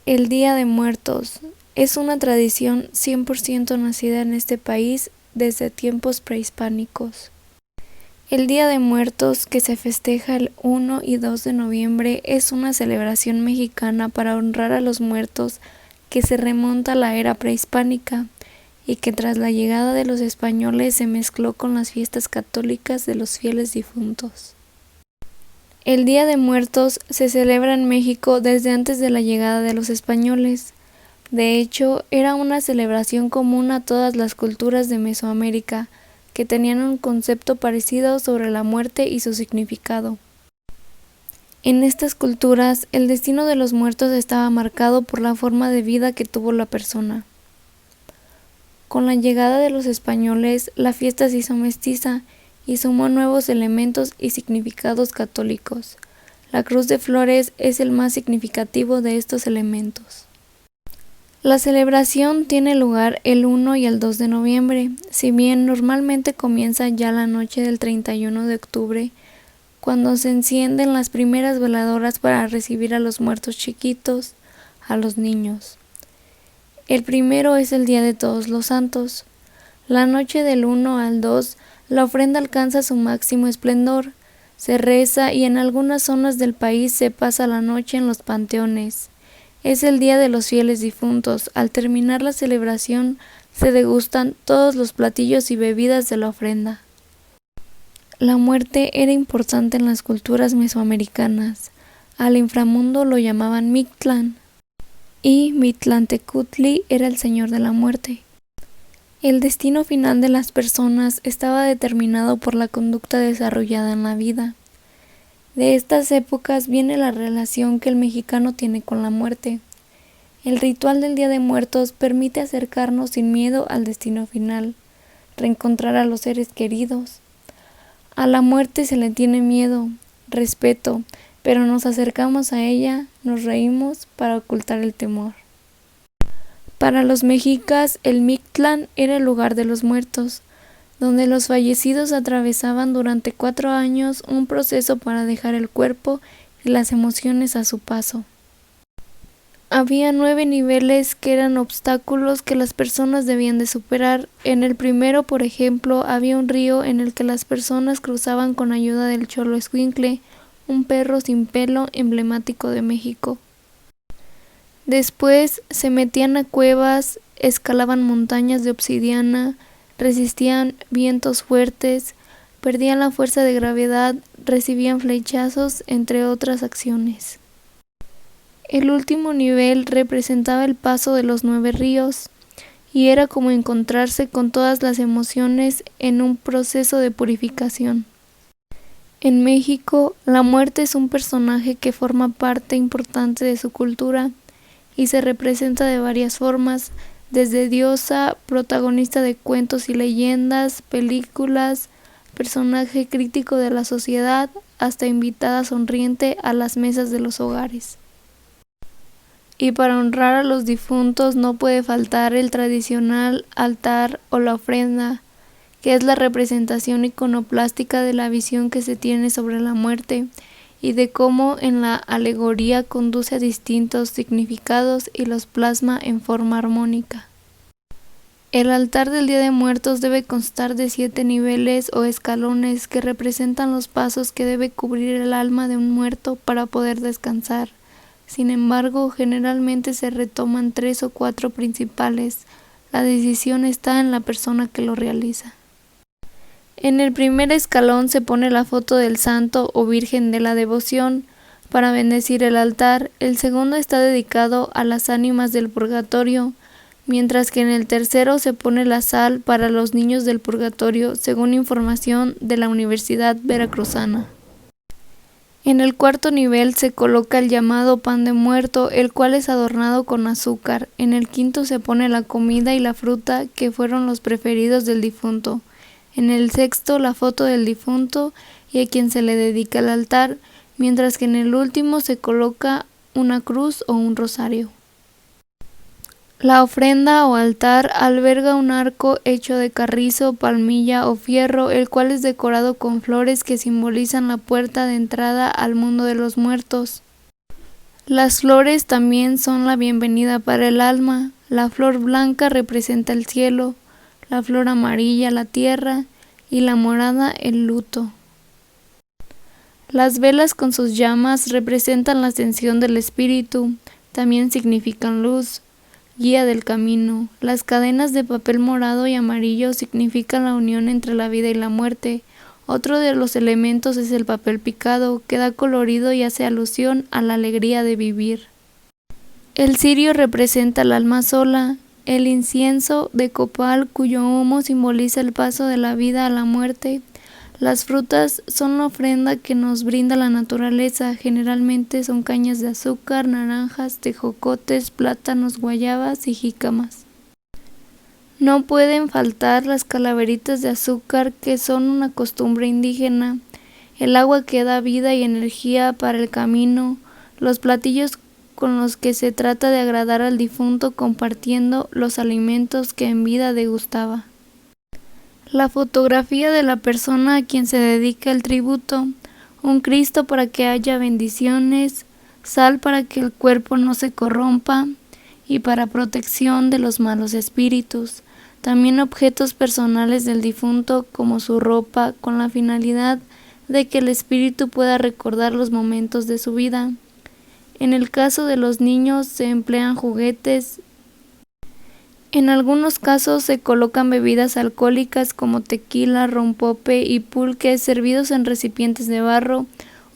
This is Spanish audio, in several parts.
El Día de Muertos es una tradición 100% nacida en este país desde tiempos prehispánicos. El Día de Muertos, que se festeja el 1 y 2 de noviembre, es una celebración mexicana para honrar a los muertos que se remonta a la era prehispánica y que tras la llegada de los españoles se mezcló con las fiestas católicas de los fieles difuntos. El Día de Muertos se celebra en México desde antes de la llegada de los españoles. De hecho, era una celebración común a todas las culturas de Mesoamérica, que tenían un concepto parecido sobre la muerte y su significado. En estas culturas, el destino de los muertos estaba marcado por la forma de vida que tuvo la persona. Con la llegada de los españoles, la fiesta se hizo mestiza y sumó nuevos elementos y significados católicos. La cruz de flores es el más significativo de estos elementos. La celebración tiene lugar el 1 y el 2 de noviembre, si bien normalmente comienza ya la noche del 31 de octubre, cuando se encienden las primeras veladoras para recibir a los muertos chiquitos, a los niños. El primero es el Día de Todos los Santos. La noche del 1 al 2, la ofrenda alcanza su máximo esplendor, se reza y en algunas zonas del país se pasa la noche en los panteones. Es el Día de los Fieles Difuntos. Al terminar la celebración, se degustan todos los platillos y bebidas de la ofrenda. La muerte era importante en las culturas mesoamericanas. Al inframundo lo llamaban Mictlán, y Mitlantecutli era el señor de la muerte. El destino final de las personas estaba determinado por la conducta desarrollada en la vida. De estas épocas viene la relación que el mexicano tiene con la muerte. El ritual del Día de Muertos permite acercarnos sin miedo al destino final, reencontrar a los seres queridos. A la muerte se le tiene miedo, respeto, pero nos acercamos a ella, nos reímos para ocultar el temor. Para los mexicas, el Mictlán era el lugar de los muertos, donde los fallecidos atravesaban durante 4 años un proceso para dejar el cuerpo y las emociones a su paso. Había 9 niveles que eran obstáculos que las personas debían de superar. En el primero, por ejemplo, había un río en el que las personas cruzaban con ayuda del Xoloescuincle, un perro sin pelo emblemático de México. Después se metían a cuevas, escalaban montañas de obsidiana, resistían vientos fuertes, perdían la fuerza de gravedad, recibían flechazos, entre otras acciones. El último nivel representaba el paso de los 9 ríos, y era como encontrarse con todas las emociones en un proceso de purificación. En México, la muerte es un personaje que forma parte importante de su cultura, y se representa de varias formas, desde diosa, protagonista de cuentos y leyendas, películas, personaje crítico de la sociedad, hasta invitada sonriente a las mesas de los hogares. Y para honrar a los difuntos no puede faltar el tradicional altar o la ofrenda, que es la representación iconoplástica de la visión que se tiene sobre la muerte, y de cómo en la alegoría conduce a distintos significados y los plasma en forma armónica. El altar del Día de Muertos debe constar de 7 niveles o escalones que representan los pasos que debe cubrir el alma de un muerto para poder descansar. Sin embargo, generalmente se retoman 3 o 4 principales. La decisión está en la persona que lo realiza. En el primer escalón se pone la foto del santo o virgen de la devoción para bendecir el altar. El segundo está dedicado a las ánimas del purgatorio, mientras que en el tercero se pone la sal para los niños del purgatorio, según información de la Universidad Veracruzana. En el cuarto nivel se coloca el llamado pan de muerto, el cual es adornado con azúcar. En el quinto se pone la comida y la fruta que fueron los preferidos del difunto. En el sexto, la foto del difunto y a quien se le dedica el altar, mientras que en el último se coloca una cruz o un rosario. La ofrenda o altar alberga un arco hecho de carrizo, palmilla o fierro, el cual es decorado con flores que simbolizan la puerta de entrada al mundo de los muertos. Las flores también son la bienvenida para el alma. La flor blanca representa el cielo, la flor amarilla la tierra y la morada el luto. Las velas con sus llamas representan la ascensión del espíritu, también significan luz, guía del camino. Las cadenas de papel morado y amarillo significan la unión entre la vida y la muerte. Otro de los elementos es el papel picado, que da colorido y hace alusión a la alegría de vivir. El cirio representa el alma sola, el incienso de copal cuyo humo simboliza el paso de la vida a la muerte. Las frutas son la ofrenda que nos brinda la naturaleza, generalmente son cañas de azúcar, naranjas, tejocotes, plátanos, guayabas y jícamas. No pueden faltar las calaveritas de azúcar, que son una costumbre indígena, el agua que da vida y energía para el camino, los platillos con los que se trata de agradar al difunto compartiendo los alimentos que en vida degustaba. La fotografía de la persona a quien se dedica el tributo, un Cristo para que haya bendiciones, sal para que el cuerpo no se corrompa y para protección de los malos espíritus. También objetos personales del difunto como su ropa, con la finalidad de que el espíritu pueda recordar los momentos de su vida. En el caso de los niños se emplean juguetes. En algunos casos se colocan bebidas alcohólicas como tequila, rompope y pulque servidos en recipientes de barro,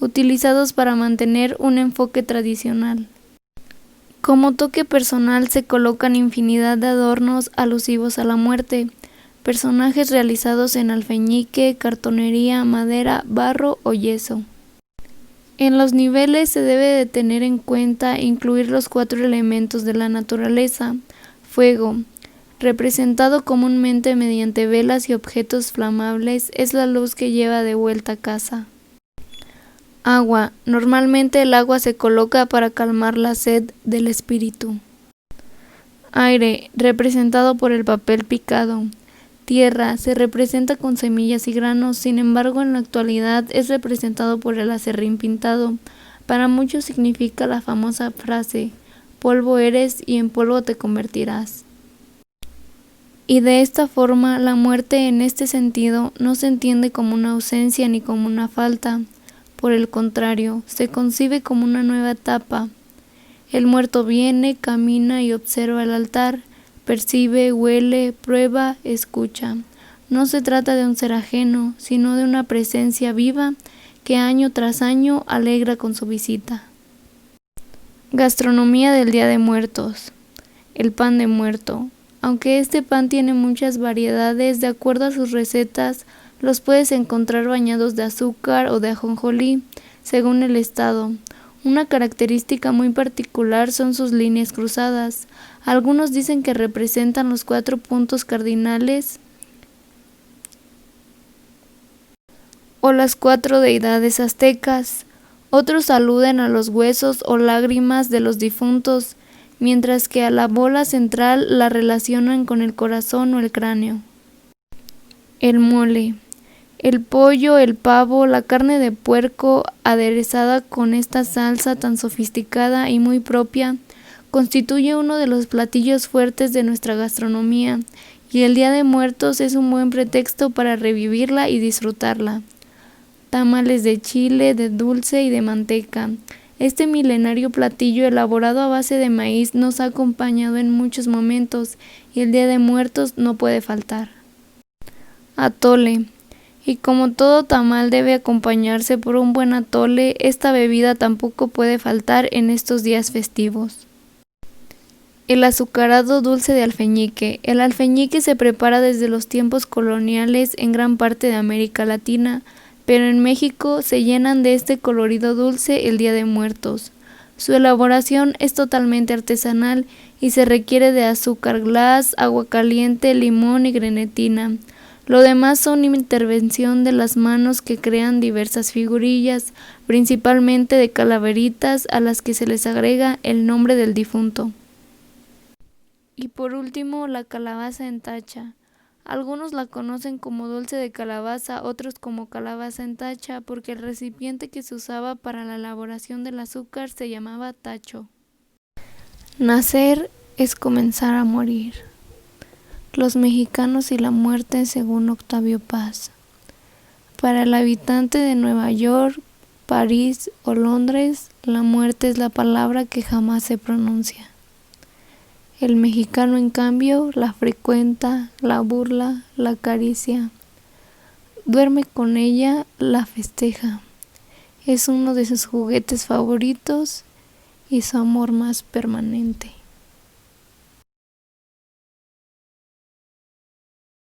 utilizados para mantener un enfoque tradicional. Como toque personal se colocan infinidad de adornos alusivos a la muerte, personajes realizados en alfeñique, cartonería, madera, barro o yeso. En los niveles se debe de tener en cuenta incluir los 4 elementos de la naturaleza. Fuego, representado comúnmente mediante velas y objetos flamables, es la luz que lleva de vuelta a casa. Agua, normalmente el agua se coloca para calmar la sed del espíritu. Aire, representado por el papel picado. Tierra, se representa con semillas y granos, sin embargo en la actualidad es representado por el aserrín pintado. Para muchos significa la famosa frase, polvo eres y en polvo te convertirás. Y de esta forma, la muerte en este sentido no se entiende como una ausencia ni como una falta. Por el contrario, se concibe como una nueva etapa. El muerto viene, camina y observa el altar, percibe, huele, prueba, escucha. No se trata de un ser ajeno, sino de una presencia viva que año tras año alegra con su visita. Gastronomía del Día de Muertos. El pan de muerto. Aunque este pan tiene muchas variedades, de acuerdo a sus recetas, los puedes encontrar bañados de azúcar o de ajonjolí, según el estado. Una característica muy particular son sus líneas cruzadas. Algunos dicen que representan los 4 puntos cardinales o las 4 deidades aztecas. Otros aluden a los huesos o lágrimas de los difuntos, mientras que a la bola central la relacionan con el corazón o el cráneo. El mole. El pollo, el pavo, la carne de puerco aderezada con esta salsa tan sofisticada y muy propia, constituye uno de los platillos fuertes de nuestra gastronomía, y el Día de Muertos es un buen pretexto para revivirla y disfrutarla. Tamales de chile, de dulce y de manteca. Este milenario platillo elaborado a base de maíz nos ha acompañado en muchos momentos, y el Día de Muertos no puede faltar. Atole. Y como todo tamal debe acompañarse por un buen atole, esta bebida tampoco puede faltar en estos días festivos. El azucarado dulce de alfeñique. El alfeñique se prepara desde los tiempos coloniales en gran parte de América Latina, pero en México se llenan de este colorido dulce el Día de Muertos. Su elaboración es totalmente artesanal y se requiere de azúcar glass, agua caliente, limón y grenetina. Lo demás son intervención de las manos que crean diversas figurillas, principalmente de calaveritas a las que se les agrega el nombre del difunto. Y por último, la calabaza en tacha. Algunos la conocen como dulce de calabaza, otros como calabaza en tacha, porque el recipiente que se usaba para la elaboración del azúcar se llamaba tacho. Nacer es comenzar a morir. Los mexicanos y la muerte según Octavio Paz. Para el habitante de Nueva York, París o Londres, la muerte es la palabra que jamás se pronuncia. El mexicano, en cambio, la frecuenta, la burla, la acaricia. Duerme con ella, la festeja. Es uno de sus juguetes favoritos y su amor más permanente.